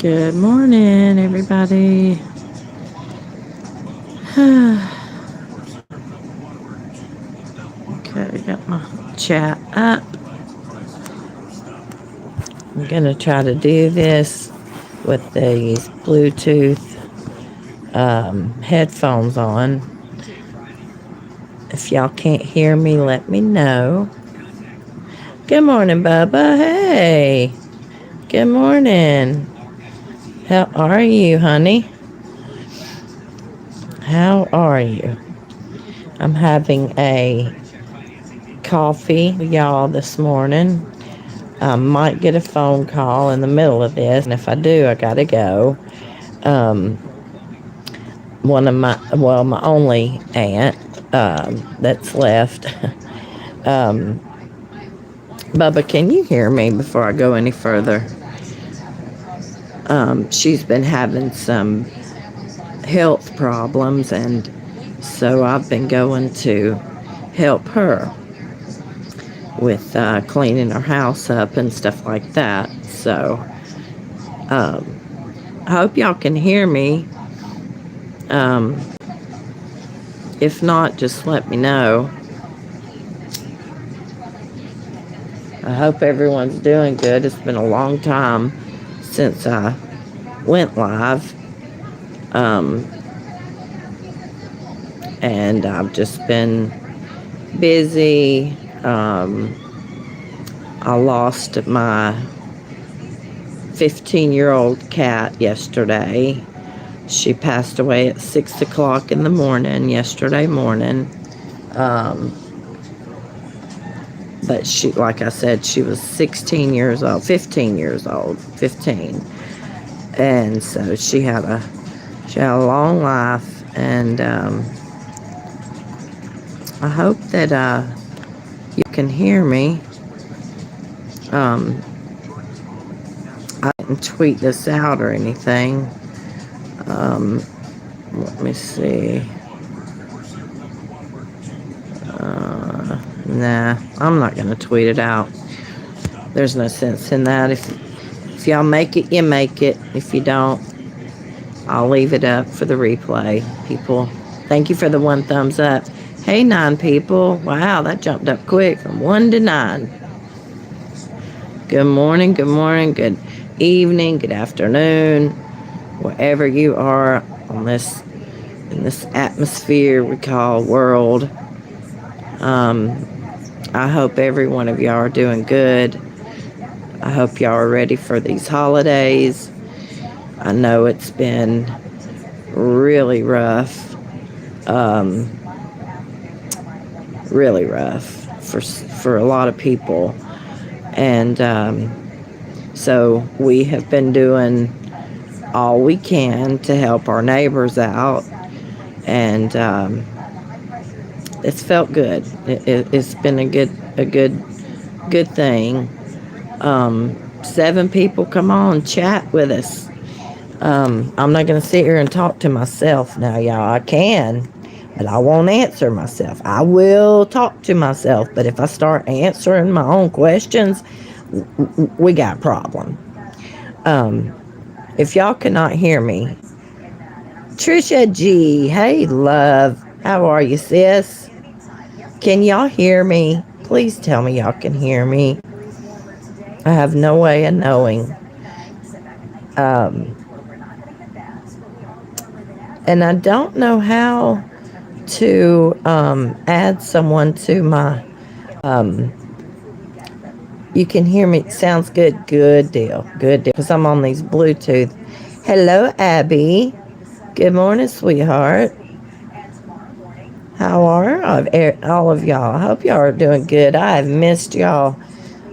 Good morning, everybody. Okay, got my chat up. I'm gonna try to do this with these Bluetooth headphones on. If y'all can't hear me, let me know. Good morning, Bubba. Hey, good morning. How are you, honey? How are you? I'm having a coffee with y'all this morning. I might get a phone call in the middle of this, and if I do, I gotta go. Um, my only aunt that's left. um, Bubba, can you hear me before I go any further? She's been having some health problems, and so I've been going to help her with cleaning her house up and stuff like that. So I hope y'all can hear me. Um, if not, just let me know. I hope everyone's doing good. It's been a long time since I went live. Um, and I've just been busy. I lost my 15-year-old cat yesterday. She passed away at 6 o'clock in the morning, yesterday morning. But she, like I said, she was 16 years old, 15 years old, 15. And so she had a long life, and I hope that you can hear me. I didn't tweet this out or anything. Let me see. Nah, I'm not gonna tweet it out. There's no sense in that. If y'all make it, you make it. If you don't, I'll leave it up for the replay. People, thank you for the 1 thumbs up. Hey, 9 people. Wow, that jumped up quick from 1 to 9. Good morning, good evening, good afternoon, wherever you are on in this atmosphere we call world. I hope every one of y'all are doing good. I hope y'all are ready for these holidays. I know it's been really rough. Really rough for a lot of people. And so we have been doing all we can to help our neighbors out. And it's felt good. It's been a good thing. 7 people, come on, chat with us. I'm not going to sit here and talk to myself now, y'all. I can, but I won't answer myself. I will talk to myself, but if I start answering my own questions, we got a problem. If y'all cannot hear me, Trisha G, hey love, how are you, sis? Can y'all hear me? Please tell me y'all can hear me. I have no way of knowing. And I don't know how to add someone to my... You can hear me. Sounds good. Good deal. Good deal. Because I'm on these Bluetooth. Hello, Abby. Good morning, sweetheart. How are all of y'all? I hope y'all are doing good. I have missed y'all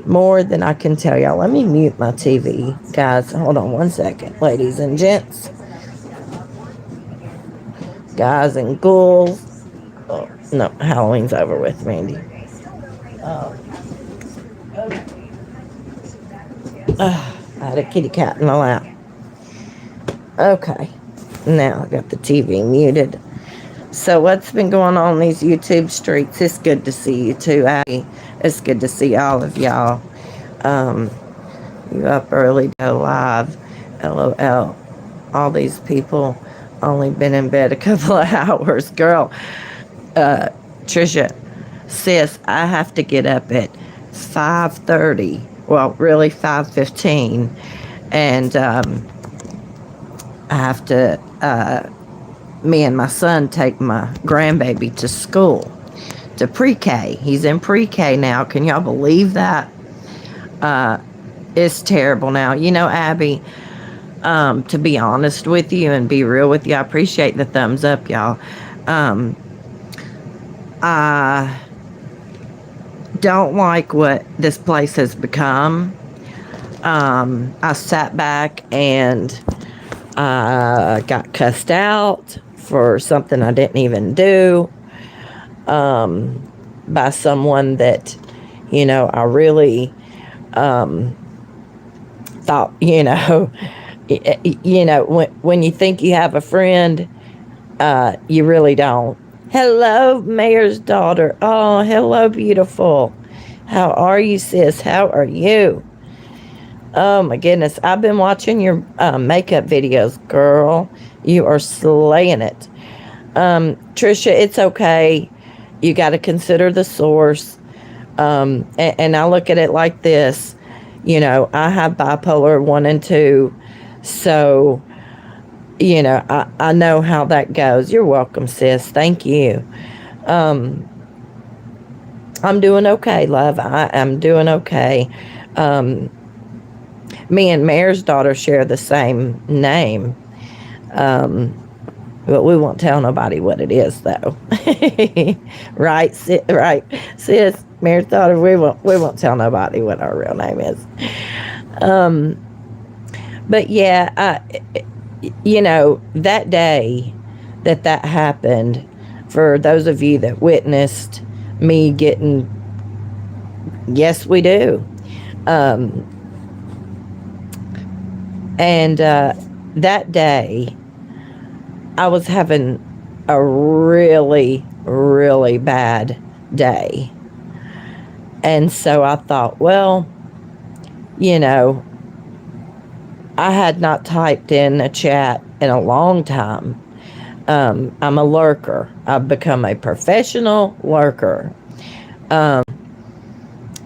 more than I can tell y'all. Let me mute my TV. Guys, hold on 1 second. Ladies and gents. Guys and ghouls. Oh, no, Halloween's over with, Mandy. I had a kitty cat in my lap. Okay. Now I got the TV muted. So what's been going on in these YouTube streets? It's good to see you too, Abby. It's good to see all of y'all. You up early to go live. LOL. All these people only been in bed a couple of hours. Girl, Trisha, sis, I have to get up at 5:30. Well, really 5:15, and I have to. Me and my son take my grandbaby to school, to pre-K. He's in pre-K now. Can y'all believe that? It's terrible now. You know, Abby, to be honest with you and be real with you, I appreciate the thumbs up, y'all. I don't like what this place has become. I sat back and got cussed out for something I didn't even do, by someone that, I really thought, when you think you have a friend, you really don't. Hello, Mayor's daughter. Oh, hello, beautiful. How are you, sis? How are you? Oh, my goodness. I've been watching your makeup videos, girl. You are slaying it. Trisha, it's okay. You got to consider the source. And I look at it like this. I have bipolar 1 and 2. So, I know how that goes. You're welcome, sis. Thank you. I'm doing okay, love. I am doing okay. Me and Mayor's daughter share the same name. But we won't tell nobody what it is, though. Right, right, sis. Mayor's daughter. We won't tell nobody what our real name is. But yeah, that day that happened, for those of you that witnessed me getting, yes, we do. And that day, I was having a really, really bad day. And so I thought, well, I had not typed in a chat in a long time. I'm a lurker. I've become a professional lurker.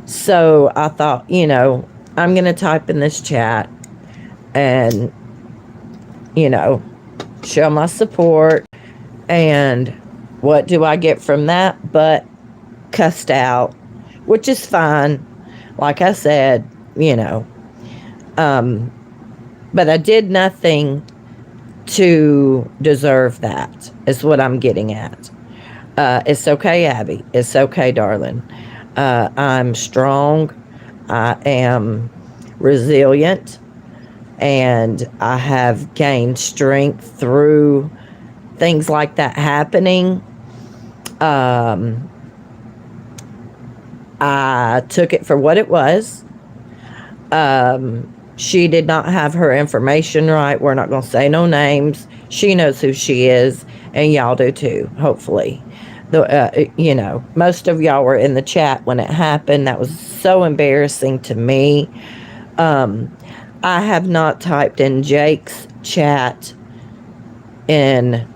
So I thought, I'm going to type in this chat and, show my support. And what do I get from that? But cussed out, which is fine. Like I said, but I did nothing to deserve that, is what I'm getting at. It's okay, Abby. It's okay, darling. I'm strong. I am resilient. And I have gained strength through things like that happening. I took it for what it was. She did not have her information right. We're not going to say no names. She knows who she is, and y'all do too, hopefully. Most of y'all were in the chat when it happened. That was so embarrassing to me. I have not typed in Jake's chat in,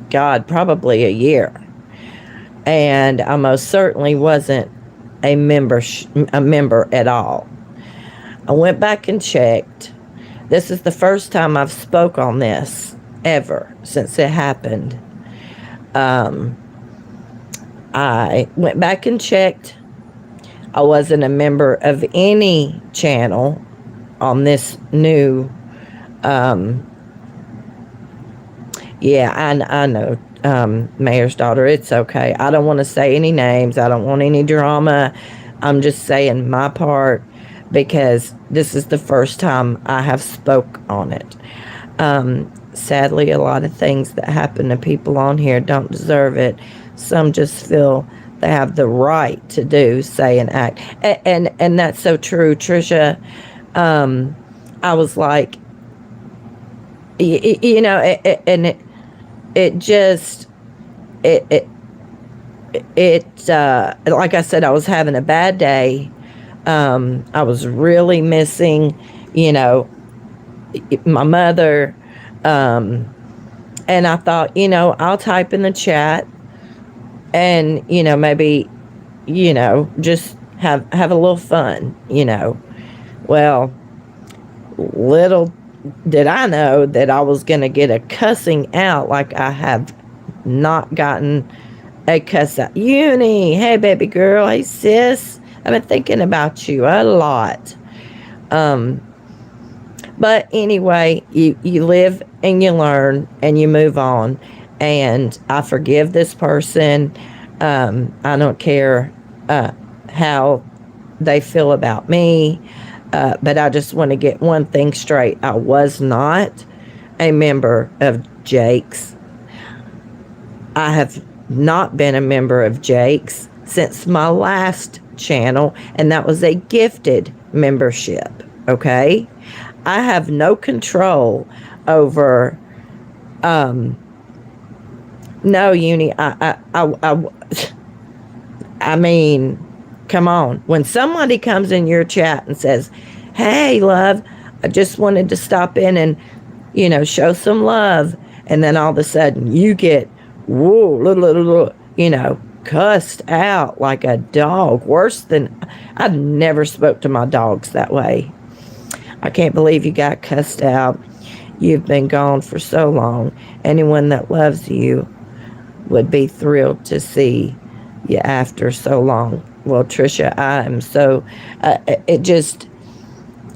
God, probably a year. And I most certainly wasn't a member at all. I went back and checked. This is the first time I've spoke on this ever since it happened. I went back and checked. I wasn't a member of any channel on this new, I know, Mayor's daughter, it's okay. I don't want to say any names. I don't want any drama. I'm just saying my part, because this is the first time I have spoke on it. Sadly, a lot of things that happen to people on here don't deserve it. Some just feel they have the right to do, say, and act. And that's so true, Trisha. I was like, and it just, like I said, I was having a bad day. I was really missing, my mother. And I thought, I'll type in the chat and, maybe, just have a little fun. Well, little did I know that I was going to get a cussing out like I have not gotten a cuss out. Uni, hey, baby girl. Hey, sis. I've been thinking about you a lot. But anyway, you live and you learn and you move on. And I forgive this person. I don't care how they feel about me. But I just want to get one thing straight. I was not a member of Jake's. I have not been a member of Jake's since my last channel, and that was a gifted membership, okay? I have no control over, no, Uni, I mean, come on. When somebody comes in your chat and says, hey, love, I just wanted to stop in and, show some love. And then all of a sudden you get, cussed out like a dog. Worse than, I've never spoke to my dogs that way. I can't believe you got cussed out. You've been gone for so long. Anyone that loves you would be thrilled to see you after so long. Well, Trisha, I am so,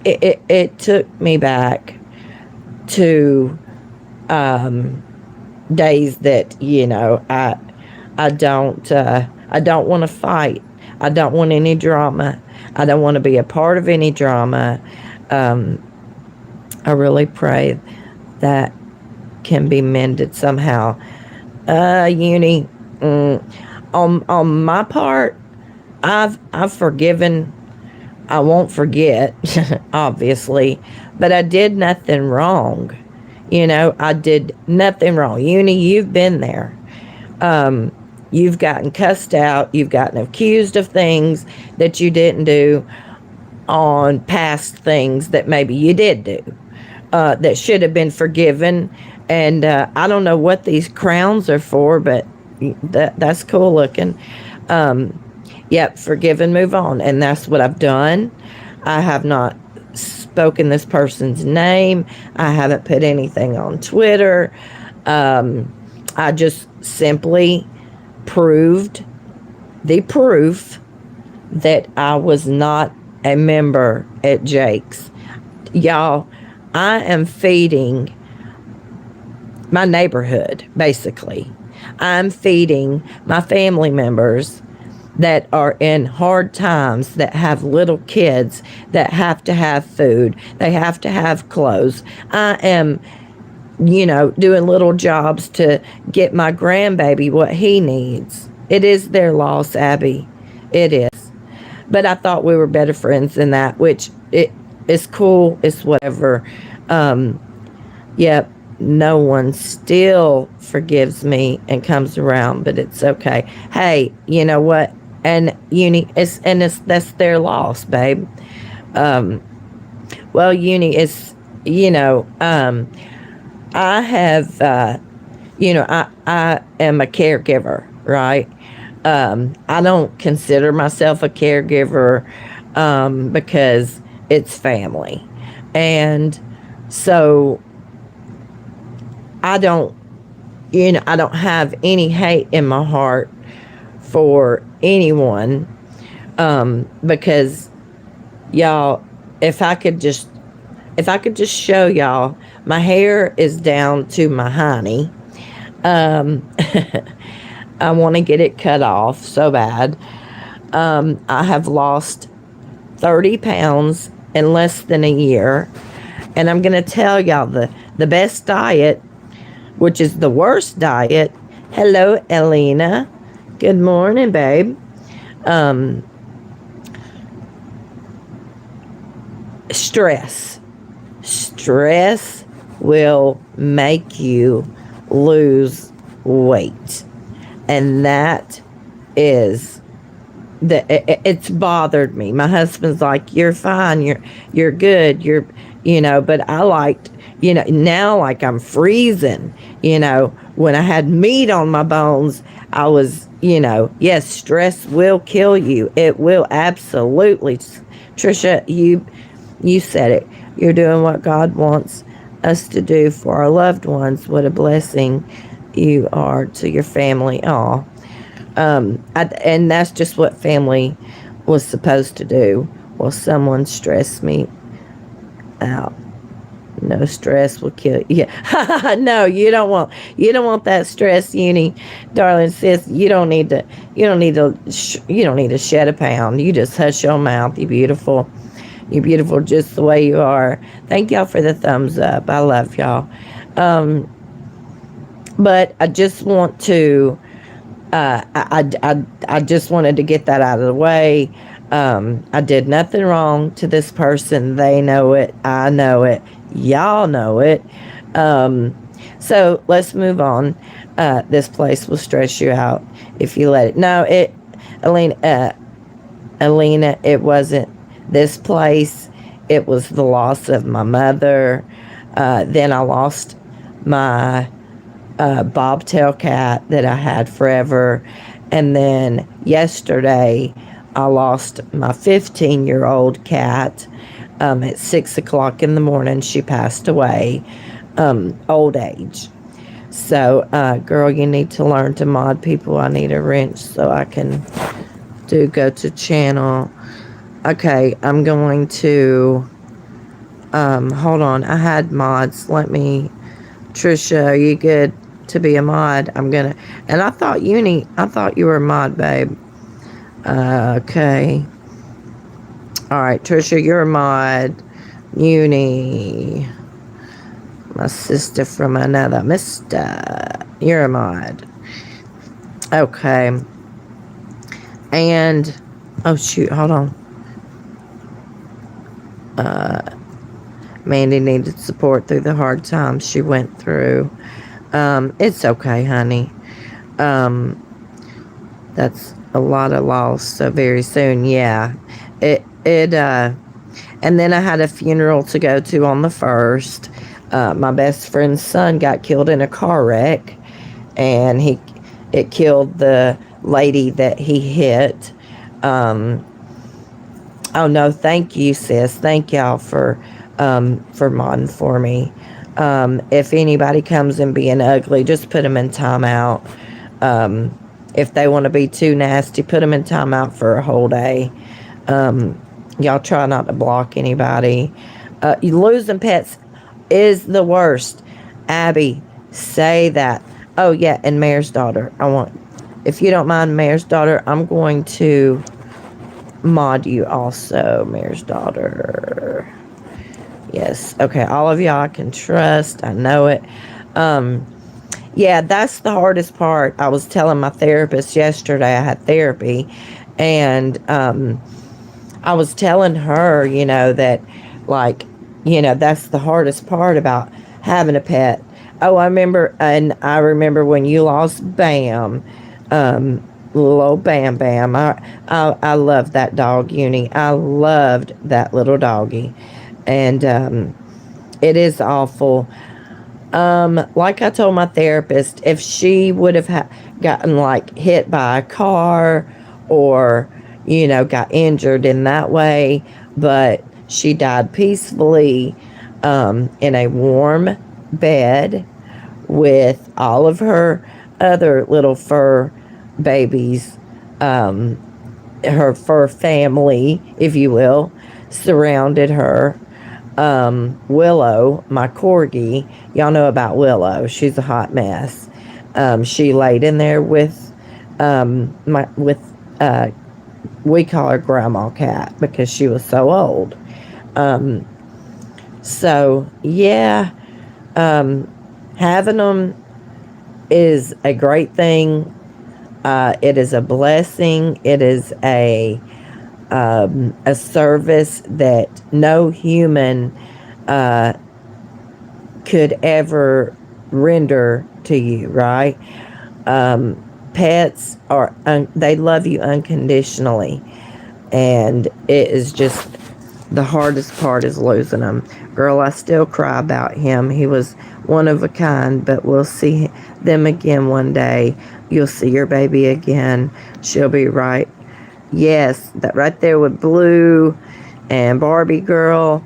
it took me back to days that, I don't want to fight. I don't want any drama. I don't want to be a part of any drama. I really pray that can be mended somehow. Uni, on my part, I've forgiven. I won't forget, obviously, but I did nothing wrong. I did nothing wrong. Uni, you've been there. You've gotten cussed out. You've gotten accused of things that you didn't do on past things that maybe you did do, that should have been forgiven. And I don't know what these crowns are for, but that's cool looking. Yep, forgive and move on. And that's what I've done. I have not spoken this person's name. I haven't put anything on Twitter. I just simply proved the proof that I was not a member at Jake's. Y'all, I am feeding my neighborhood, basically. I'm feeding my family members that are in hard times, that have little kids, that have to have food, they have to have clothes. I am, doing little jobs to get my grandbaby what he needs. It is their loss, Abby. It is. But I thought we were better friends than that, which it's cool. It's whatever. Yep. No one still forgives me and comes around, but it's okay. Hey, you know what? And that's their loss, babe. Well, Uni is, I have, I am a caregiver, right? I don't consider myself a caregiver because it's family. And so I don't have any hate in my heart for anyone, because y'all, if I could just show y'all, my hair is down to my hiney. I want to get it cut off so bad. I have lost 30 pounds in less than a year, and I'm going to tell y'all the best diet, which is the worst diet. Hello, Elena. Good morning, babe. Stress. Stress will make you lose weight. And that is it's bothered me. My husband's like, you're fine, you're good, But I liked, now like I'm freezing, when I had meat on my bones, I was, yes, stress will kill you. It will absolutely. Trisha, you said it. You're doing what God wants us to do for our loved ones. What a blessing you are to your family. Aw. And that's just what family was supposed to do. Well, someone stressed me out. No stress will kill you. Yeah. No, you don't want that stress, Uni, darling sis. You don't need to shed a pound. You just hush your mouth. You're beautiful just the way you are. Thank y'all for the thumbs up. I love y'all. Um, but I just want to I just wanted to get that out of the way. I did nothing wrong to this person. They know it. I know it. Y'all know it. Um, so let's move on. This place will stress you out if you let it. No, Alina, it wasn't this place. It was the loss of my mother. Then I lost my bobtail cat that I had forever. And then yesterday, I lost my 15-year-old cat. At 6 o'clock in the morning, she passed away, old age. So, girl, you need to learn to mod people. I need a wrench so I can go to channel. Okay, I'm going to, hold on. I had mods. Trisha, are you good to be a mod? And I thought you were a mod, babe. Okay. All right, Trisha, you're a mod. Uni, my sister from another mister. You're a mod. Okay. And, oh shoot, hold on. Mandy needed support through the hard times she went through. It's okay, honey. That's a lot of loss so very soon. Yeah. And then I had a funeral to go to on the 1st. My best friend's son got killed in a car wreck, and it killed the lady that he hit. Oh no, thank you, sis. Thank y'all for modding for me. If anybody comes in being ugly, just put them in timeout. If they want to be too nasty, put them in timeout for a whole day. Y'all try not to block anybody. Losing pets is the worst. Abby, say that. Oh yeah, and Mayor's daughter. If you don't mind, Mayor's daughter, I'm going to mod you also, Mayor's daughter. Yes. Okay, all of y'all I can trust. I know it. Yeah, that's the hardest part. I was telling my therapist yesterday, I had therapy, and I was telling her, that, like, that's the hardest part about having a pet. Oh, I remember when you lost Bam, little old Bam Bam. I loved that dog, Uni. I loved that little doggy, and it is awful. Like I told my therapist, if she would have gotten like hit by a car or got injured in that way, but she died peacefully in a warm bed with all of her other little fur babies, her fur family, if you will, surrounded her. Willow, my corgi, y'all know about Willow. She's a hot mess. She laid in there with we call her Grandma Cat because she was so old. So yeah, having them is a great thing. It is a blessing. It is a service that no human could ever render to you, right? Pets they love you unconditionally, and it is just The hardest part is losing him. Girl, I still cry about him. He was one of a kind, but we'll see them again one day. You'll see your baby again. She'll be right. Yes, that right there with Blue and Barbie Girl.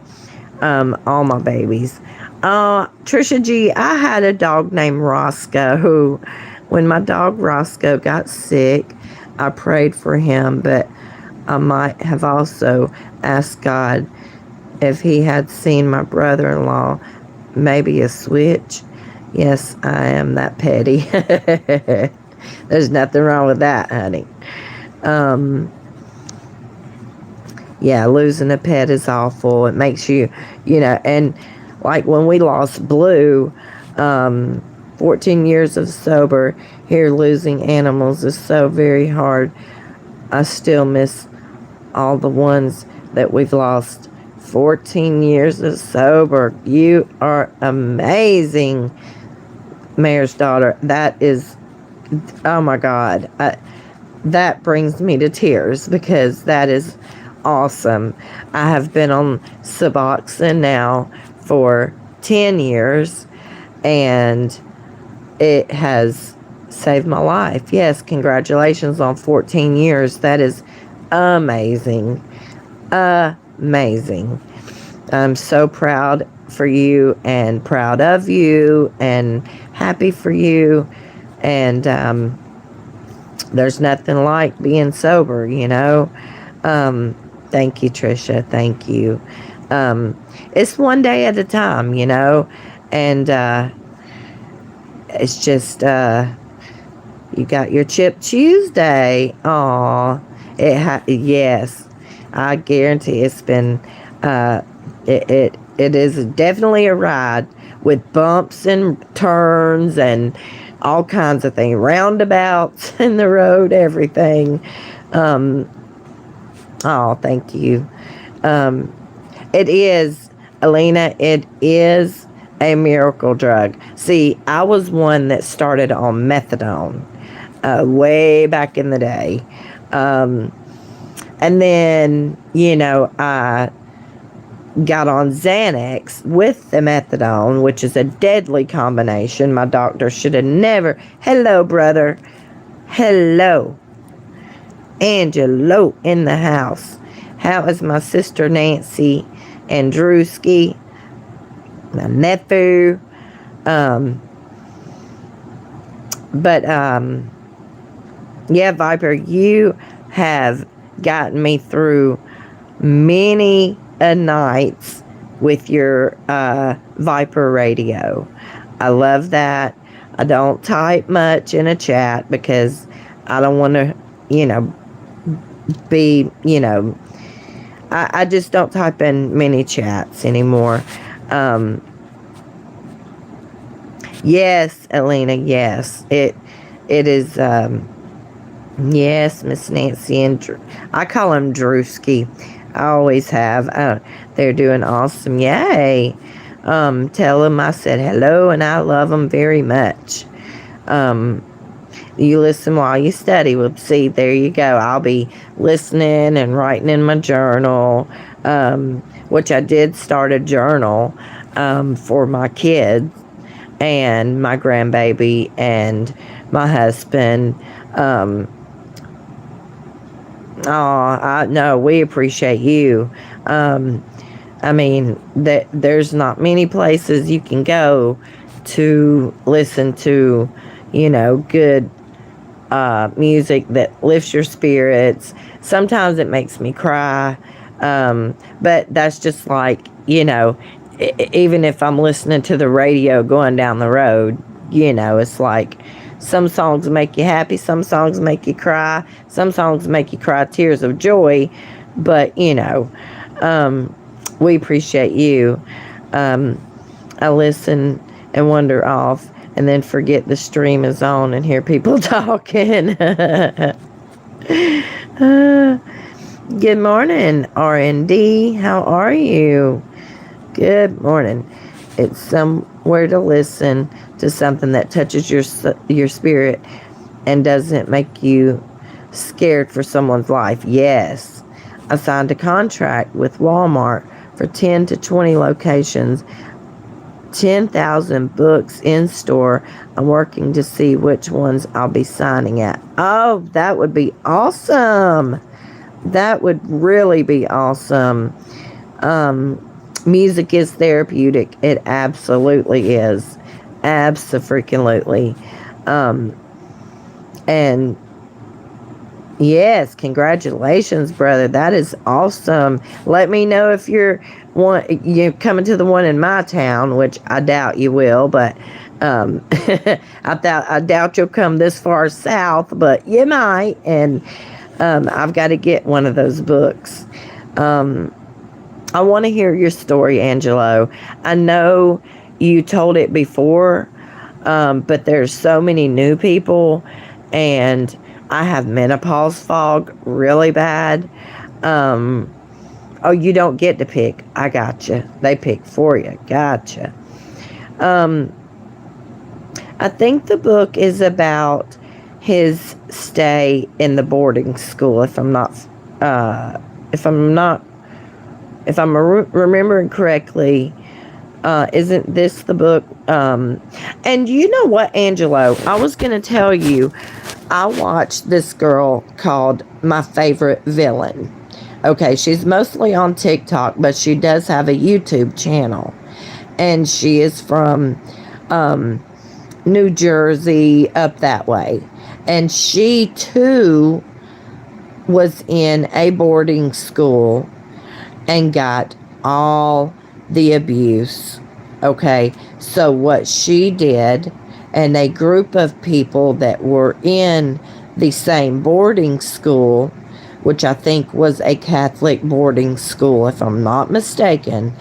All my babies. Trisha G, I had a dog named Roscoe who, when my dog Roscoe got sick, I prayed for him, but I might have also asked God if he had seen my brother-in-law, maybe a switch. Yes, I am that petty. There's nothing wrong with that, honey. Yeah, losing a pet is awful. It makes you, and like when we lost Blue, 14 years of sober, here losing animals is so very hard. I still miss all the ones that we've lost. 14 years of sober. You are amazing, Mayor's daughter. That is, oh my God. That brings me to tears because that is awesome. I have been on Suboxone now for 10 years and it has saved my life. Yes, congratulations on 14 years. That is amazing. Amazing. I'm so proud for you and proud of you and happy for you. And there's nothing like being sober, Thank you, Trisha. Thank you. It's one day at a time, and it's just you got your Chip Tuesday. Aw, yes, I guarantee it's been it is definitely a ride with bumps and turns and all kinds of things, roundabouts in the road, everything. Oh, thank you. It is, Alina, it is a miracle drug. See, I was one that started on methadone way back in the day. And then, I got on Xanax with the methadone, which is a deadly combination. My doctor should have never. Hello, brother. Hello. Angelo in the house. How is my sister Nancy and Drewski, my nephew? Yeah, Viper, you have gotten me through many nights with your Viper radio. I love that. I don't type much in a chat because I don't want to, be, I just don't type in many chats anymore. Yes, Alina, yes. It is, yes, Miss Nancy and I call him Drewski. I always have. They're doing awesome. Yay. Tell them I said hello and I love them very much. You listen while you study. Well, see, there you go. I'll be listening and writing in my journal, which I did start a journal for my kids and my grandbaby and my husband. No, we appreciate you. There's not many places you can go to listen to, good music that lifts your spirits. Sometimes it makes me cry, but that's just like, even if I'm listening to the radio going down the road, it's like some songs make you happy, some songs make you cry, some songs make you cry tears of joy, but we appreciate you. I listen and wander off and then forget the stream is on and hear people talking. Good morning, R&D. How are you? Good morning. It's somewhere to listen to something that touches your spirit and doesn't make you scared for someone's life. Yes. I signed a contract with Walmart for 10 to 20 locations, 10,000 books in store. I'm working to see which ones I'll be signing at. Oh, that would be awesome. That would really be awesome. Music is therapeutic. It absolutely is. Abso-freaking-lutely. And yes, congratulations, brother. That is awesome. Let me know if you're coming to the one in my town, which I doubt you will, but I doubt you'll come this far south, but you might. And I've got to get one of those books. I want to hear your story, Angelo. I know you told it before, but there's so many new people, and I have menopause fog really bad. Oh, you don't get to pick. I gotcha. They pick for you. Gotcha. I think the book is about his stay in the boarding school. If I'm remembering correctly, isn't this the book? And you know what, Angelo? I was going to tell you, I watched this girl called My Favorite Villain. Okay, she's mostly on TikTok, but she does have a YouTube channel. And she is from New Jersey, up that way. And she, too, was in a boarding school and got all the abuse. Okay, so what she did, and a group of people that were in the same boarding school, which I think was a Catholic boarding school, if I'm not mistaken,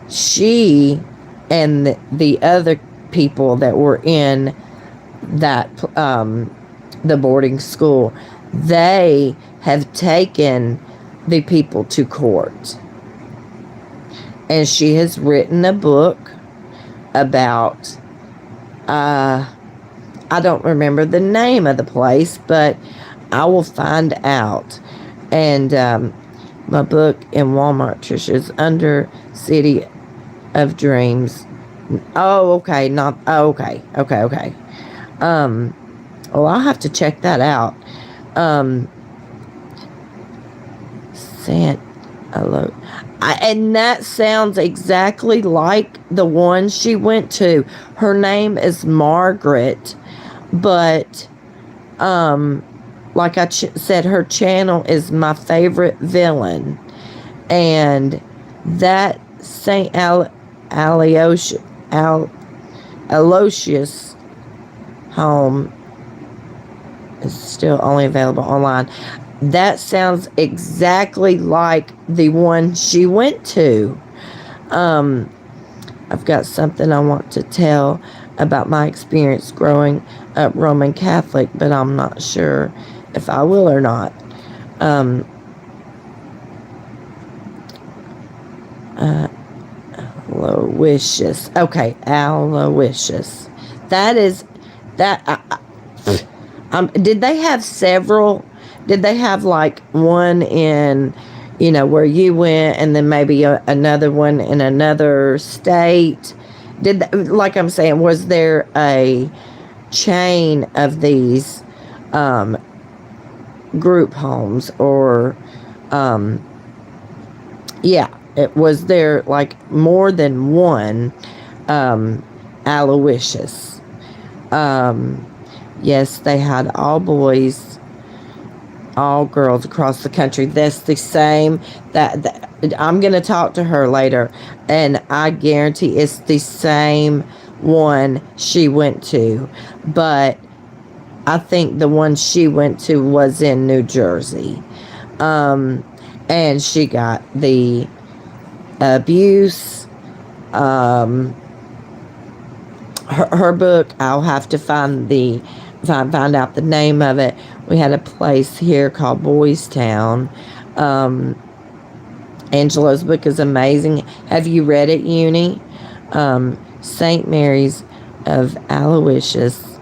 she and the other people that were in that the boarding school, they have taken the people to court. And she has written a book about, I don't remember the name of the place, but I will find out. And my book in Walmart, Trisha, is under City of Dreams. Oh, okay. Okay. Well, I'll have to check that out. And that sounds exactly like the one she went to. Her name is Margaret, but like I said, her channel is My Favorite Villain, and that Saint Aloysius home is still only available online. That sounds exactly like the one she went to. I've got something I want to tell about my experience growing up Roman Catholic, but I'm not sure if I will or not. Aloysius. Okay, Aloysius. That is that. Did they have several? Did they have like one in, where you went, and then maybe another one in another state? Like I'm saying, was there a chain of these group homes, or was there like more than one Aloysius? Yes, they had all boys, all girls across the country. That's the same. That I'm going to talk to her later, and I guarantee it's the same one she went to. But I think the one she went to was in New Jersey. And she got the abuse. Her book, I'll have to find out the name of it. We had a place here called Boys Town. Angelo's book is amazing. Have you read it, Uni? St. Mary's of Aloysius,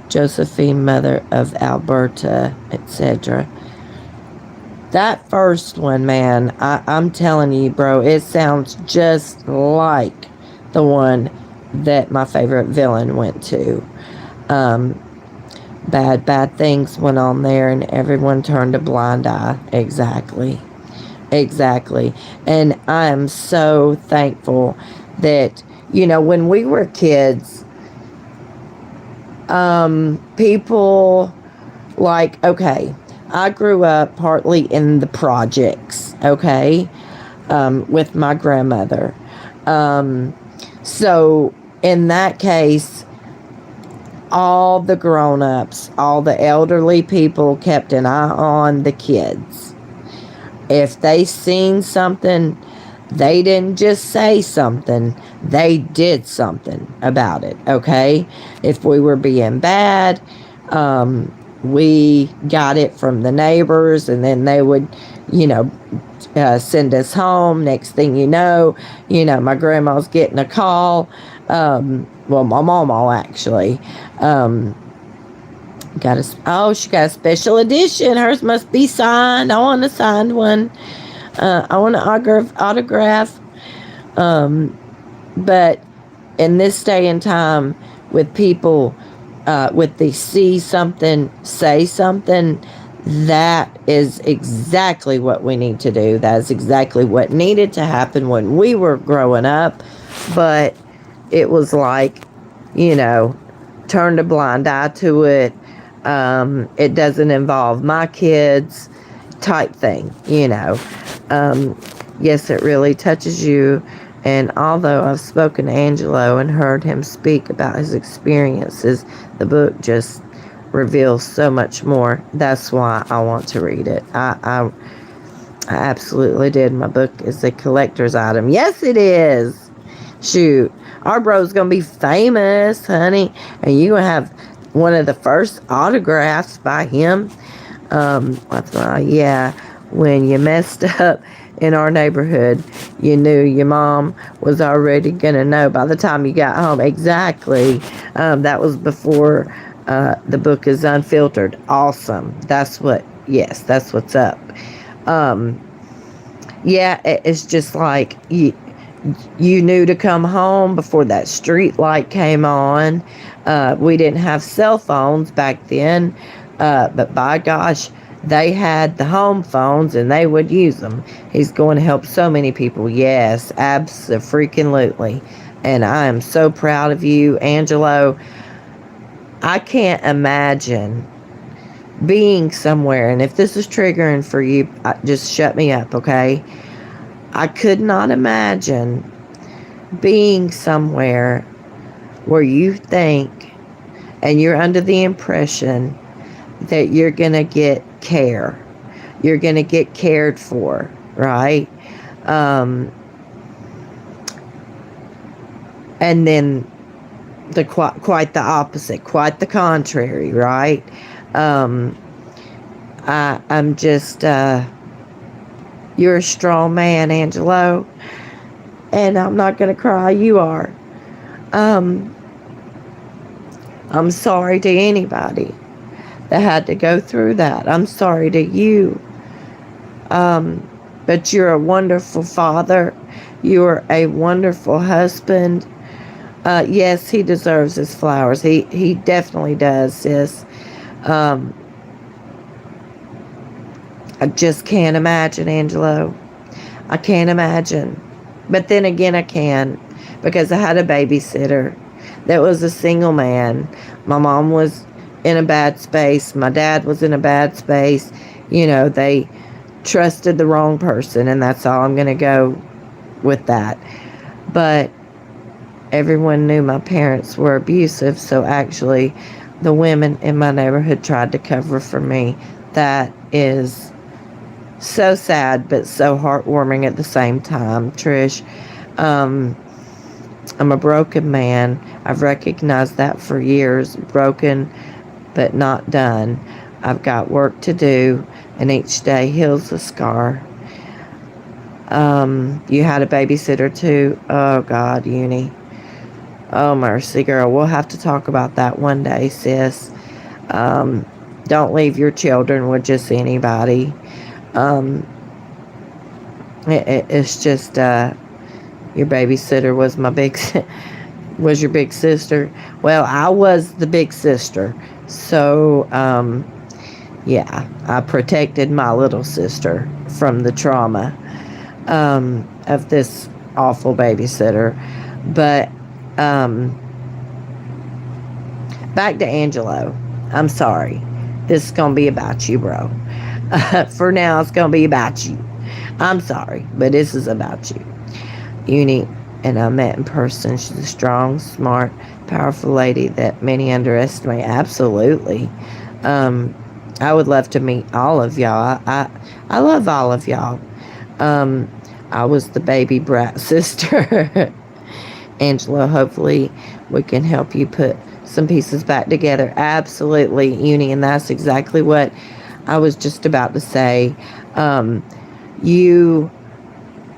Josephine, mother of Alberta, etc. That first one, man, I'm telling you, bro, it sounds just like the one that my favorite villain went to. Um, bad things went on there, and everyone turned a blind eye. Exactly. Exactly. And I am so thankful that, when we were kids, people like, okay, I grew up partly in the projects, okay, with my grandmother. Um, so in that case, all the grown ups, all the elderly people kept an eye on the kids. If they seen something, they didn't just say something, they did something about it, okay? If we were being bad, we got it from the neighbors, and then they would, you know, send us home. Next thing my grandma's getting a call. Well, my mama actually. She got a special edition. Hers must be signed. I want a signed one. I want an autograph. But in this day and time, with people, with the see something, say something, that is exactly what we need to do. That is exactly what needed to happen when we were growing up. But it was like, turned a blind eye to it. It doesn't involve my kids type thing. Yes, it really touches you. And although I've spoken to Angelo and heard him speak about his experiences, the book just reveals so much more. That's why I want to read it. I absolutely did. My book is a collector's item. Yes, it is. Shoot. Our bro's going to be famous, honey. And you're going to have one of the first autographs by him. Yeah, when you messed up in our neighborhood, you knew your mom was already going to know by the time you got home. Exactly. That was before the book is unfiltered. Awesome. That's what's up. Yeah, it's just like you knew to come home before that street light came on. We didn't have cell phones back then, but by gosh, they had the home phones and they would use them. He's going to help so many people. Yes, abso-freaking-lutely. And I am so proud of you, Angelo. I can't imagine being somewhere, and if this is triggering for you, just shut me up, okay? I could not imagine being somewhere where you think and you're under the impression that you're going to get care. You're going to get cared for, right? And then quite the opposite, quite the contrary, right? I'm just, you're a strong man, Angelo, and I'm not going to cry. You are. I'm sorry to anybody that had to go through that. I'm sorry to you. But you're a wonderful father. You're a wonderful husband. Yes, he deserves his flowers. He definitely does, sis. I just can't imagine, Angelo. I can't imagine. But then again, I can, because I had a babysitter that was a single man. My mom was in a bad space. My dad was in a bad space. They trusted the wrong person, and that's all I'm going to go with that. But everyone knew my parents were abusive, so actually the women in my neighborhood tried to cover for me. That is so sad, but so heartwarming at the same time, Trish. I'm a broken man. I've recognized that for years. Broken, but not done. I've got work to do, and each day heals the scar. You had a babysitter too? Oh, God, Uni. Oh, mercy, girl. We'll have to talk about that one day, sis. Don't leave your children with just anybody. Um, it's just your babysitter was my big was your big sister. Well, I was the big sister, so yeah, I protected my little sister from the trauma of this awful babysitter. But back to Angelo. I'm sorry. This is going to be about you, bro. For now, it's going to be about you. I'm sorry, but this is about you. Uni and I met in person. She's a strong, smart, powerful lady that many underestimate. Absolutely. I would love to meet all of y'all. I love all of y'all. I was the baby brat sister. Angela, hopefully we can help you put some pieces back together. Absolutely, Uni, and that's exactly what I was just about to say. You,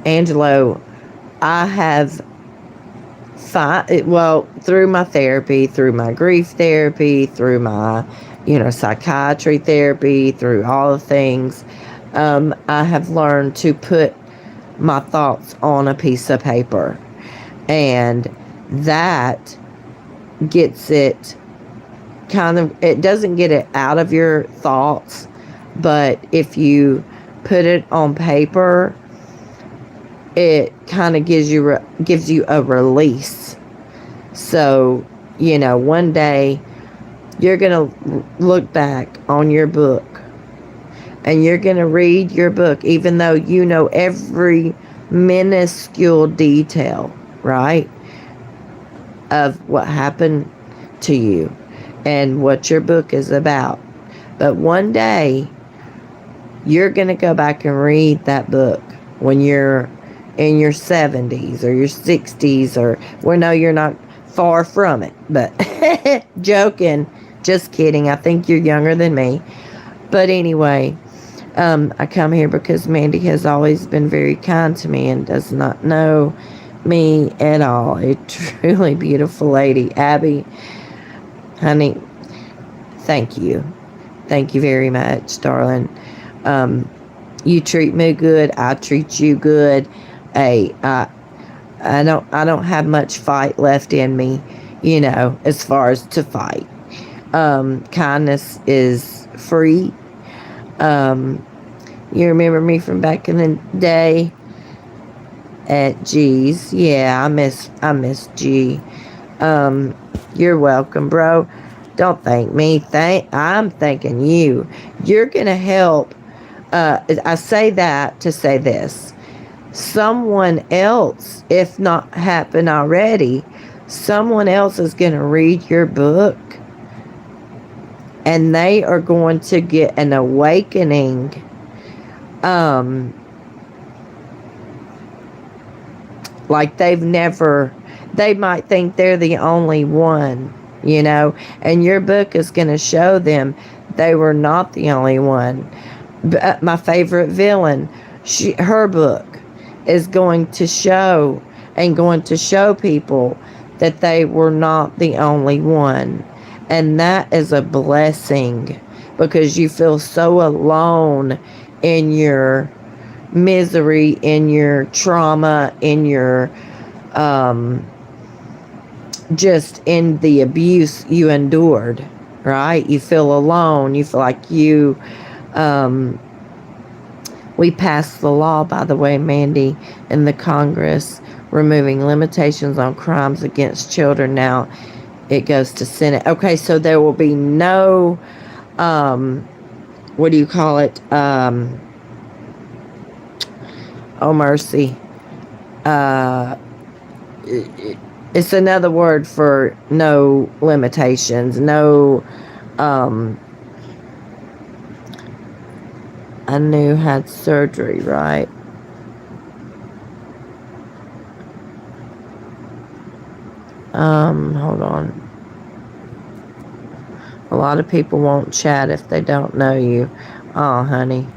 Angelo, I have through my therapy, through my grief therapy, through my, psychiatry therapy, through all the things, I have learned to put my thoughts on a piece of paper. And that gets it it doesn't get it out of your thoughts, but if you put it on paper, it kind of gives you a release. So, one day you're going to look back on your book and you're going to read your book, even though you know every minuscule detail, right, of what happened to you and what your book is about. But one day you're going to go back and read that book when you're in your 70s or your 60s, or, well, no, you're not far from it, but joking, just kidding. I think you're younger than me. But anyway, I come here because Mandy has always been very kind to me and does not know me at all. A truly beautiful lady. Abby, honey, thank you. Thank you very much, darling. You treat me good. I treat you good. Hey, I don't have much fight left in me, as far as to fight. Kindness is free. You remember me from back in the day at G's. Yeah, I miss G. You're welcome, bro. Don't thank me. I'm thanking you. You're gonna help. I say that to say this. Someone else, if not happened already, someone else is going to read your book and they are going to get an awakening. Like they might think they're the only one, and your book is going to show them they were not the only one. But my favorite villain, her book is going to show people that they were not the only one. And that is a blessing, because you feel so alone in your misery, in your trauma, in your just in the abuse you endured, right? You feel alone. You feel like we passed the law, by the way, Mandy, in the Congress, removing limitations on crimes against children. Now it goes to Senate. Okay, so there will be no, what do you call it? Oh, mercy. It's another word for no limitations. No, I knew had surgery, right? Hold on. A lot of people won't chat if they don't know you. Oh, honey.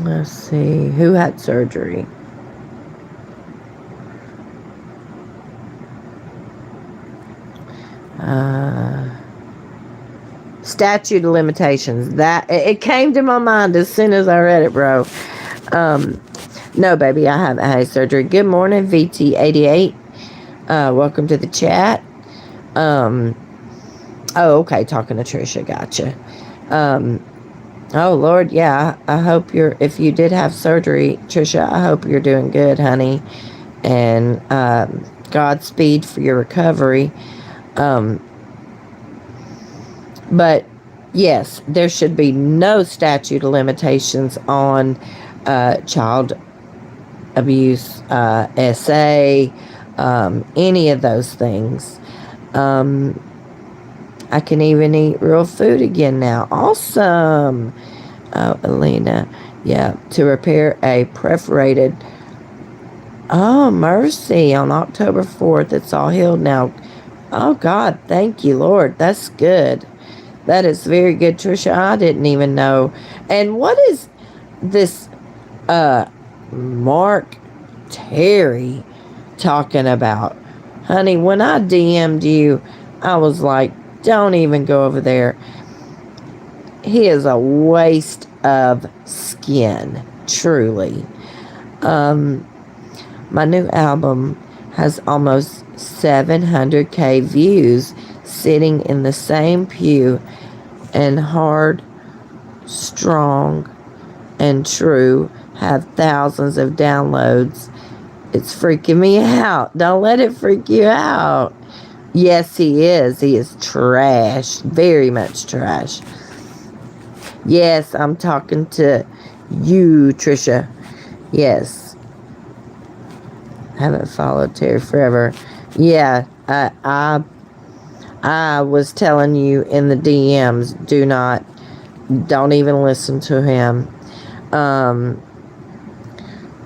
Let's see. Who had surgery? statute of limitations. That it came to my mind as soon as I read it, bro. No, baby, I haven't had surgery. Good morning, VT88. Welcome to the chat. Oh, okay, talking to Trisha, gotcha. Oh, Lord, yeah, I hope if you did have surgery, Trisha, I hope you're doing good, honey. And Godspeed for your recovery. But, yes, there should be no statute of limitations on child abuse, SA, any of those things. I can even eat real food again now. Awesome. Oh, Alina. Yeah, to repair a perforated. Oh, mercy. On October 4th, it's all healed now. Oh, God. Thank you, Lord. That's good. That is very good, Trisha. I didn't even know. And what is this Mark Terry talking about? Honey, when I DM'd you, I was like, don't even go over there. He is a waste of skin, truly. My new album has almost 700K views, sitting in the same pew, and Hard, Strong, and True have thousands of downloads. It's freaking me out. Don't let it freak you out. Yes, he is. He is trash. Very much trash. Yes, I'm talking to you, Trisha. Yes. Haven't followed Terry forever. Yeah, I was telling you in the DMs, don't even listen to him.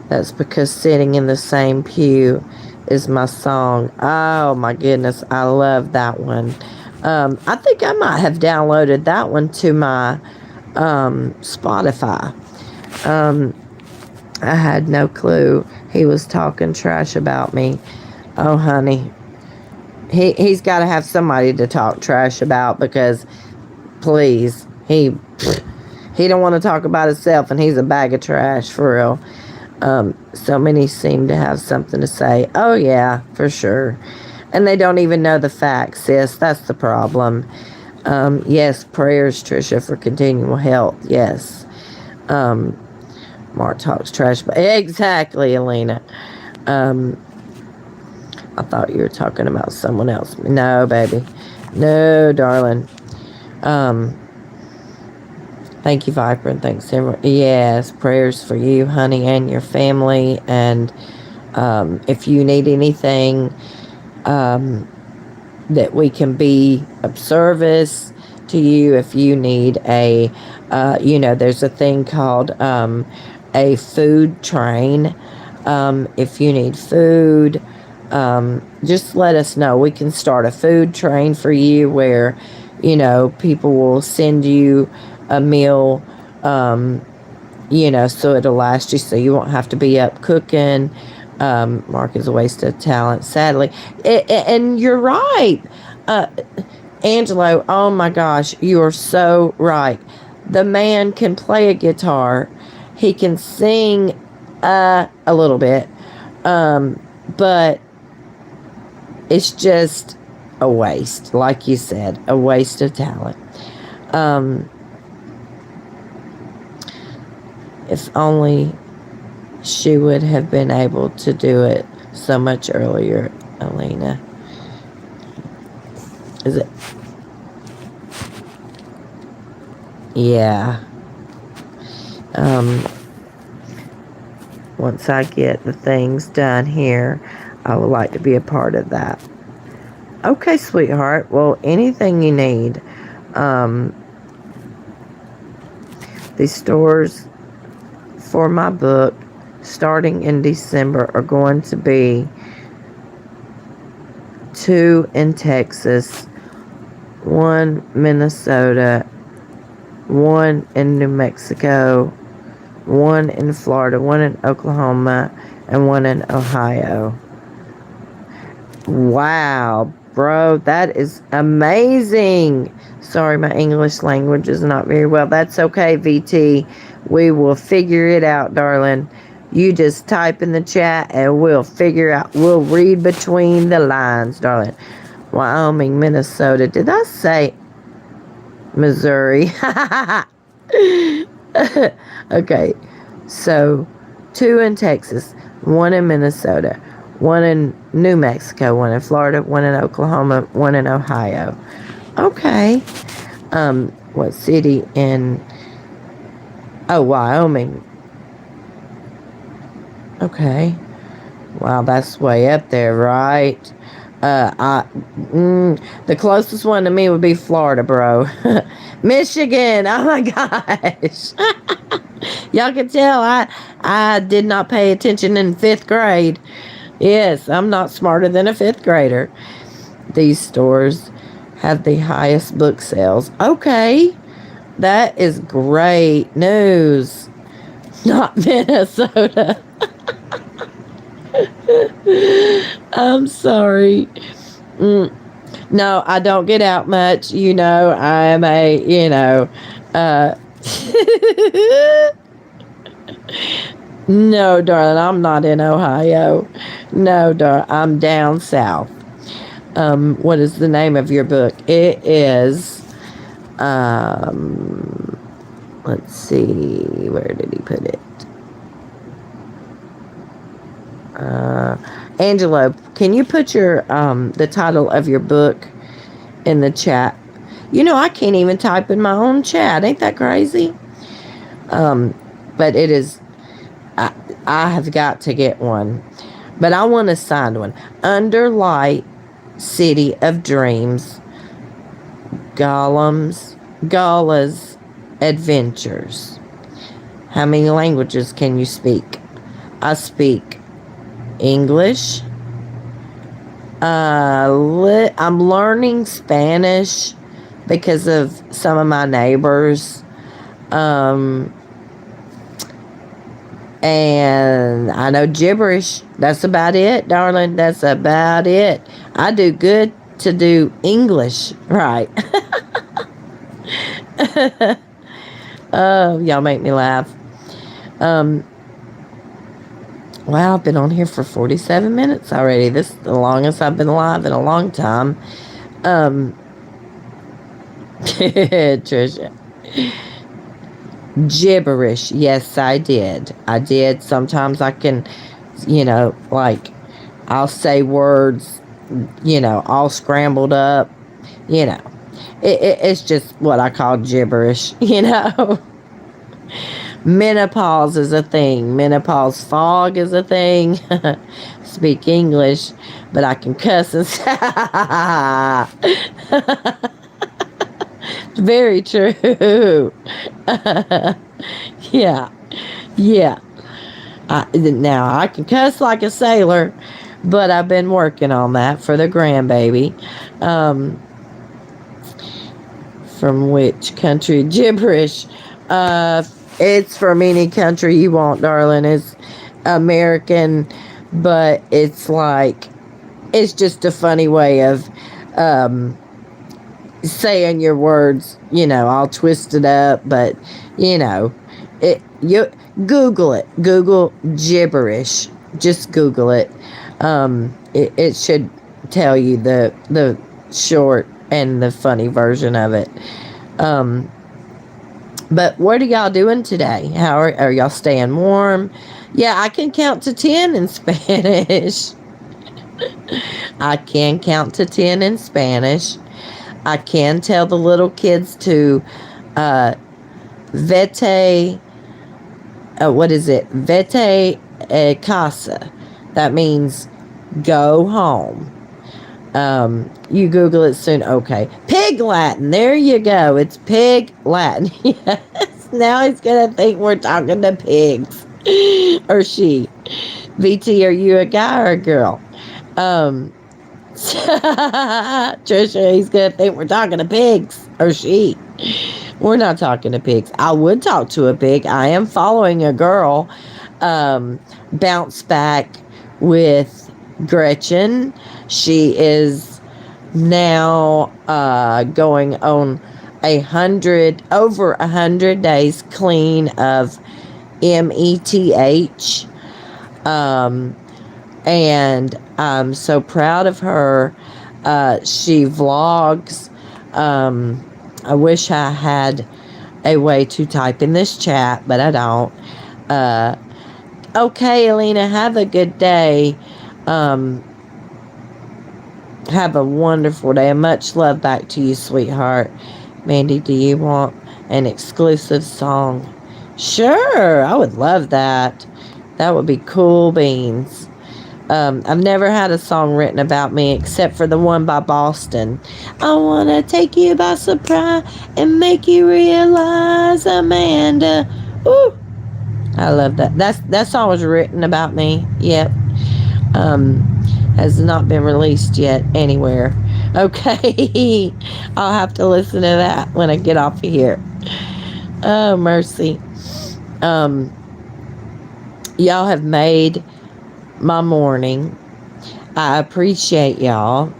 That's because Sitting in the Same Pew is my song. Oh my goodness, I love that one. I think I might have downloaded that one to my Spotify. I had no clue he was talking trash about me. Oh honey, he's got to have somebody to talk trash about, because please, he don't want to talk about himself, and he's a bag of trash for real. So many seem to have something to say. Oh, yeah, for sure. And they don't even know the facts, sis. That's the problem. Yes, prayers, Trisha, for continual health. Yes. Mark talks trash. But exactly, Alina. I thought you were talking about someone else. No, baby. No, darling. Thank you, Viper, and thanks everyone. Yes, prayers for you, honey, and your family. And if you need anything that we can be of service to you, if you need there's a thing called a food train. If you need food, just let us know. We can start a food train for you where, people will send you a meal, so it'll last you, so you won't have to be up cooking. Mark is a waste of talent, sadly. And you're right, Angelo. Oh my gosh, you are so right. The man can play a guitar. He can sing a little bit, but it's just a waste, like you said, a waste of talent. If only she would have been able to do it so much earlier, Alina. Is it? Yeah. Once I get the things done here, I would like to be a part of that. Okay, sweetheart. Well, anything you need. These stores for my book starting in December are going to be 2 in Texas, 1 Minnesota, 1 in New Mexico, 1 in Florida, 1 in Oklahoma, and 1 in Ohio. Wow, bro. That is amazing. Sorry, my English language is not very well. That's okay, VT. We will figure it out, darling. You just type in the chat and we'll figure out. We'll read between the lines, darling. Wyoming, Minnesota. Did I say Missouri? Okay. So, 2 in Texas, 1 in Minnesota, 1 in New Mexico, 1 in Florida, 1 in Oklahoma, 1 in Ohio. Okay. What city in... Oh, Wyoming. Okay. Wow, that's way up there, right? The closest one to me would be Florida, bro. Michigan. Oh my gosh. Y'all can tell I did not pay attention in 5th grade. Yes, I'm not smarter than a 5th grader. These stores have the highest book sales. Okay. That is great news. Not Minnesota. I'm sorry. No, I don't get out much. You know, I am no, darling, I'm not in Ohio. No, darling, I'm down south. What is the name of your book? It is, let's see, where did he put it? Angelo, can you put your, the title of your book in the chat? You know, I can't even type in my own chat. Ain't that crazy? But it is, I have got to get one. But I want a signed one. Under Light, City of Dreams, Gala's Adventures. How many languages can you speak? I speak English. I'm learning Spanish because of some of my neighbors. And I know gibberish. That's about it, darling. That's about it. I do good to do English right. Oh, y'all make me laugh. Wow, I've been on here for 47 minutes already. This is the longest I've been live in a long time. Trisha. Gibberish. Yes, I did. Sometimes I can, like, I'll say words, all scrambled up. It's just what I call gibberish, Menopause is a thing. Menopause fog is a thing. Speak English, but I can cuss and very true. Yeah. Now, I can cuss like a sailor, but I've been working on that for the grandbaby. From which country? Gibberish. It's from any country you want, darling. It's American, but it's like, it's just a funny way of saying your words, all twisted up, but you Google it. Google gibberish. Just Google it. It should tell you the short and the funny version of it. But what are y'all doing today? How are y'all staying warm? Yeah, I can count to 10 in Spanish. I can count to 10 in Spanish. I can tell the little kids to vete, what is it? Vete a casa. That means go home. You Google it soon. Okay. Pig Latin. There you go. It's Pig Latin. Yes. Now he's going to think we're talking to pigs. Or she. VT, are you a guy or a girl? Trisha, he's going to think we're talking to pigs. Or she. We're not talking to pigs. I would talk to a pig. I am following a girl. Bounce back with Gretchen. She is now going on over 100 days clean of METH. And I'm so proud of her. She vlogs. I wish I had a way to type in this chat, but I don't. Okay, Alina, have a good day. Have a wonderful day. And much love back to you, sweetheart. Mandy, do you want an exclusive song? Sure, I would love that. That would be cool beans. I've never had a song written about me except for the one by Boston. I want to take you by surprise and make you realize, Amanda. Ooh, I love that. That song was written about me. Yep. Has not been released yet anywhere. Okay. I'll have to listen to that when I get off of here. Oh, mercy. Y'all have made my morning. I appreciate y'all.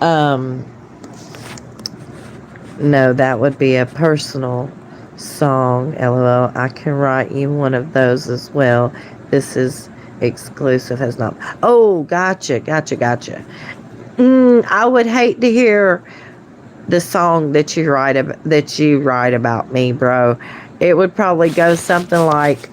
No, that would be a personal song. LOL. I can write you one of those as well. This is exclusive. Has not. Oh, gotcha. I would hate to hear the song that you write about me, bro. It would probably go something like,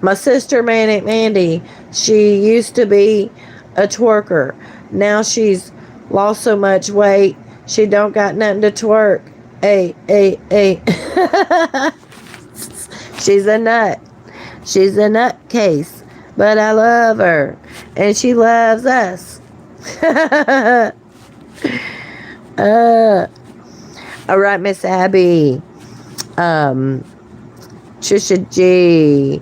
my sister Manic Mandy, she used to be a twerker. Now she's lost so much weight, she don't got nothing to twerk. Hey. She's a nut. She's a nutcase. But I love her. And she loves us. All right, Miss Abby. Trisha G.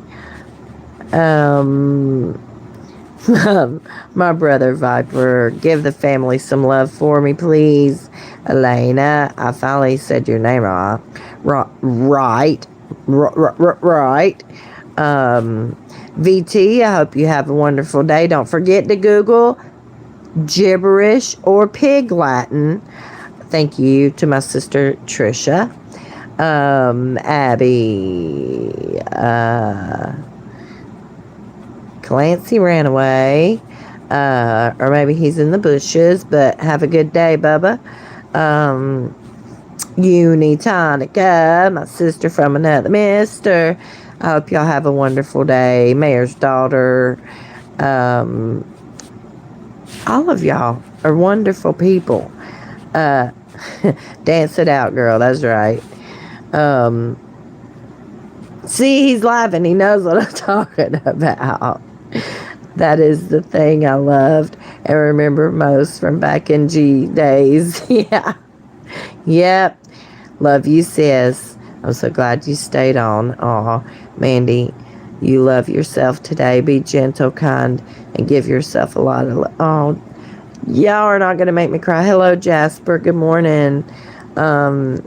My brother Viper, give the family some love for me, please. Elena, I finally said your name right. VT, I hope you have a wonderful day. Don't forget to Google gibberish or pig Latin. Thank you to my sister Trisha. Abby, Clancy ran away, or maybe he's in the bushes, but have a good day, Bubba. Unitonica, my sister from another mister. I hope y'all have a wonderful day. Mayor's daughter. All of y'all are wonderful people. Dance it out, girl. That's right. See, he's laughing. He knows what I'm talking about. That is the thing I loved and remember most from back in G days. Yeah. Yep. Love you, sis. I'm so glad you stayed on. Aw, Mandy, you love yourself today. Be gentle, kind, and give yourself a lot of... Oh, y'all are not going to make me cry. Hello, Jasper. Good morning. I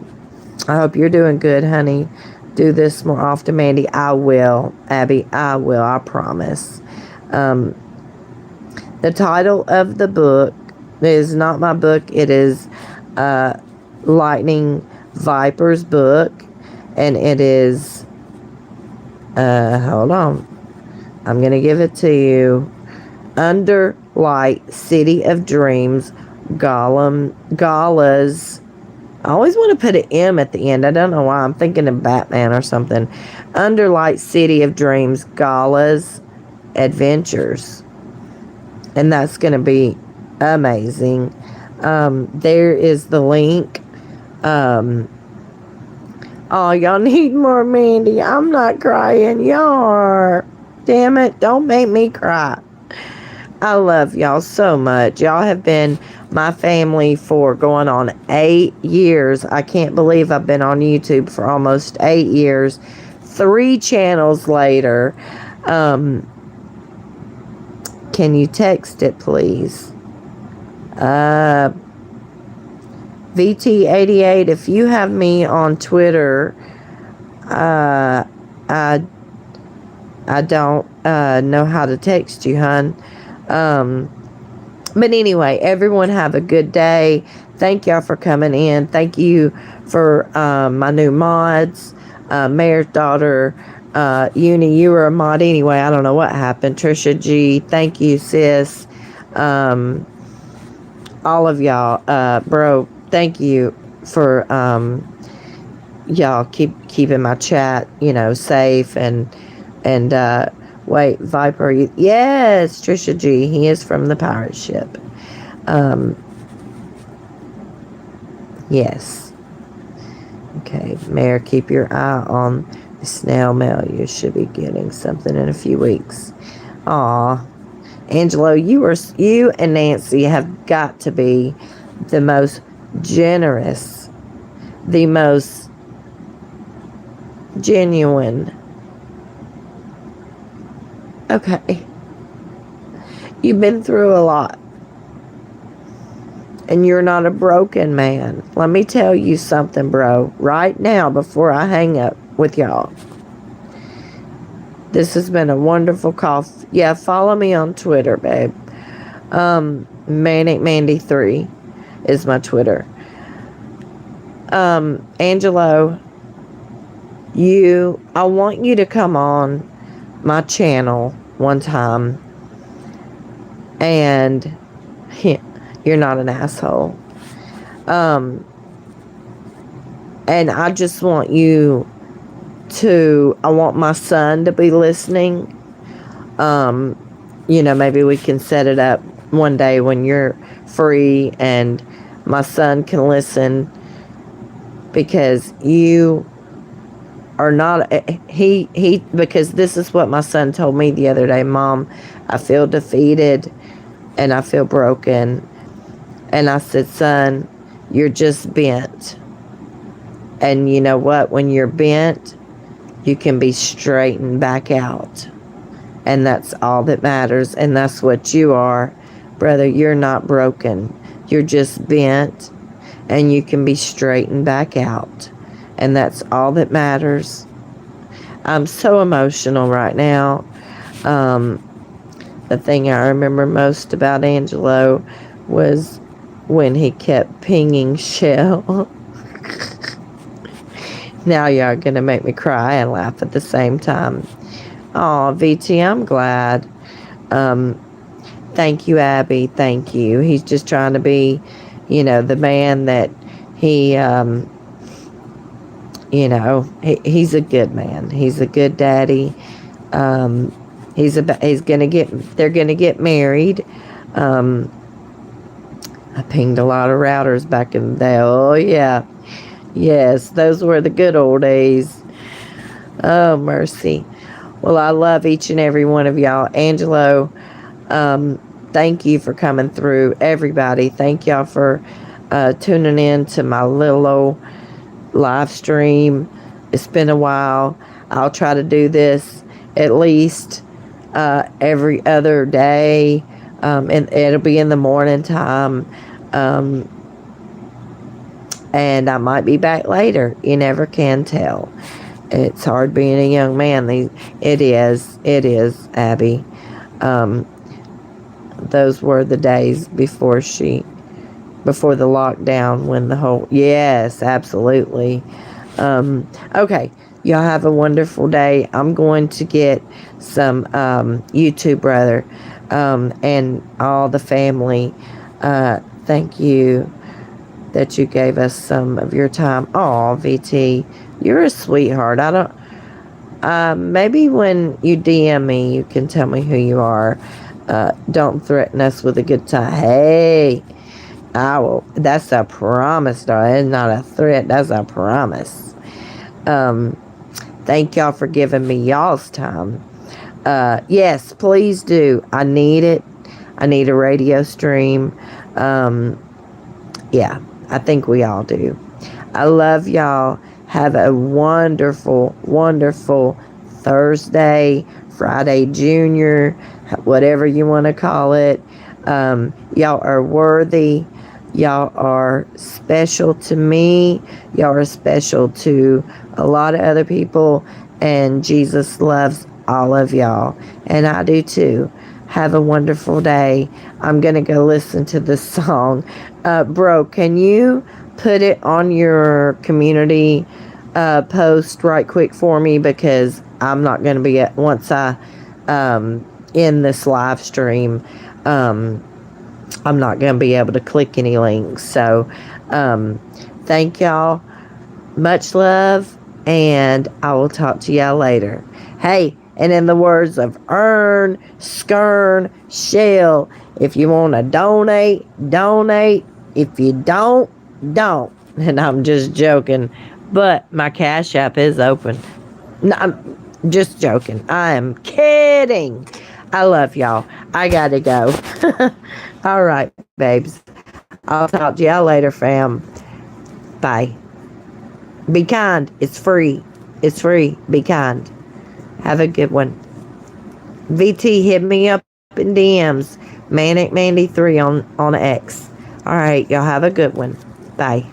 hope you're doing good, honey. Do this more often, Mandy. I will, Abby. I will. I promise. The title of the book is not my book. It is Lightning Viper's book. And it is... hold on. I'm going to give it to you. Under Light, City of Dreams, Gala's... I always want to put an M at the end. I don't know why. I'm thinking of Batman or something. Under Light, City of Dreams, Gala's Adventures. And that's going to be amazing. There is the link. Oh, y'all need more Mandy. I'm not crying. Y'all are. Damn it. Don't make me cry. I love y'all so much. Y'all have been my family for going on 8 years. I can't believe I've been on YouTube for almost 8 years. 3 channels later. Can you text it, please? VT88, if you have me on Twitter, I don't know how to text you, hon. But anyway, everyone have a good day. Thank y'all for coming in. Thank you for my new mods. Mayor's daughter, Uni, you were a mod anyway. I don't know what happened. Trisha G, thank you, sis. Um, all of y'all, bro, thank you for y'all keeping my chat, safe and wait, Viper, yes, Trisha G, he is from the pirate ship. Yes. Okay, Mayor, keep your eye on the snail mail. You should be getting something in a few weeks. Aw, Angelo, you and Nancy have got to be the most generous, the most genuine. Okay, you've been through a lot. And you're not a broken man. Let me tell you something, bro, right now before I hang up with y'all. This has been a wonderful call. Yeah, follow me on Twitter, babe. Manic Mandy 3 is my Twitter. Angelo, I want you to come on my channel one time and you're not an asshole. And I just want I want my son to be listening. Maybe we can set it up one day when you're free and my son can listen, because you are not, because this is what my son told me the other day. Mom, I feel defeated and I feel broken. And I said, son, you're just bent. And you know what? When you're bent, you can be straightened back out. And that's all that matters. And that's what you are. Brother, you're not broken. You're just bent. And you can be straightened back out. And that's all that matters. I'm so emotional right now. The thing I remember most about Angelo was when he kept pinging Shell. Now y'all gonna make me cry and laugh at the same time. Oh, VT, I'm glad. Thank you, Abby. Thank you. He's just trying to be, the man that he, he's a good man. He's a good daddy. They're gonna get married. I pinged a lot of routers back in the day. Oh, yeah. Yes, those were the good old days. Oh, mercy. Well, I love each and every one of y'all. Angelo, thank you for coming through. Everybody, thank y'all for tuning in to my little old live stream. It's been a while. I'll try to do this at least every other day. And it'll be in the morning time. And I might be back later. You never can tell. It's hard being a young man. It is, Abby. Those were the days before the lockdown, when the whole, yes, absolutely. Okay. Y'all have a wonderful day. I'm going to get some YouTube, brother. And all the family, thank you that you gave us some of your time. Oh, VT, you're a sweetheart. Maybe when you DM me, you can tell me who you are. Don't threaten us with a good time. Hey, I will. That's a promise, darling. It's not a threat. That's a promise. Thank y'all for giving me y'all's time. Yes, please do. I need it. I need a radio stream. Yeah, I think we all do. I love y'all. Have a wonderful, wonderful Thursday, Friday Junior, whatever you want to call it. Y'all are worthy. Y'all are special to me. Y'all are special to a lot of other people. And Jesus loves all of y'all. And I do too. Have a wonderful day. I'm going to go listen to this song. Bro, can you put it on your community post right quick for me? Because I'm not going to be once I end this live stream. I'm not going to be able to click any links. So, thank y'all. Much love, and I will talk to y'all later. Hey, and in the words of Ern, Skern, Shell, if you want to donate, donate. If you don't, don't. And I'm just joking, but my Cash App is open. No, I'm just joking. I am kidding. I love y'all. I gotta go. All right, babes. I'll talk to y'all later, fam. Bye. Be kind. It's free. It's free. Be kind. Have a good one. VT, hit me up in DMs. Manic Mandy 3 on X. All right, y'all have a good one. Bye.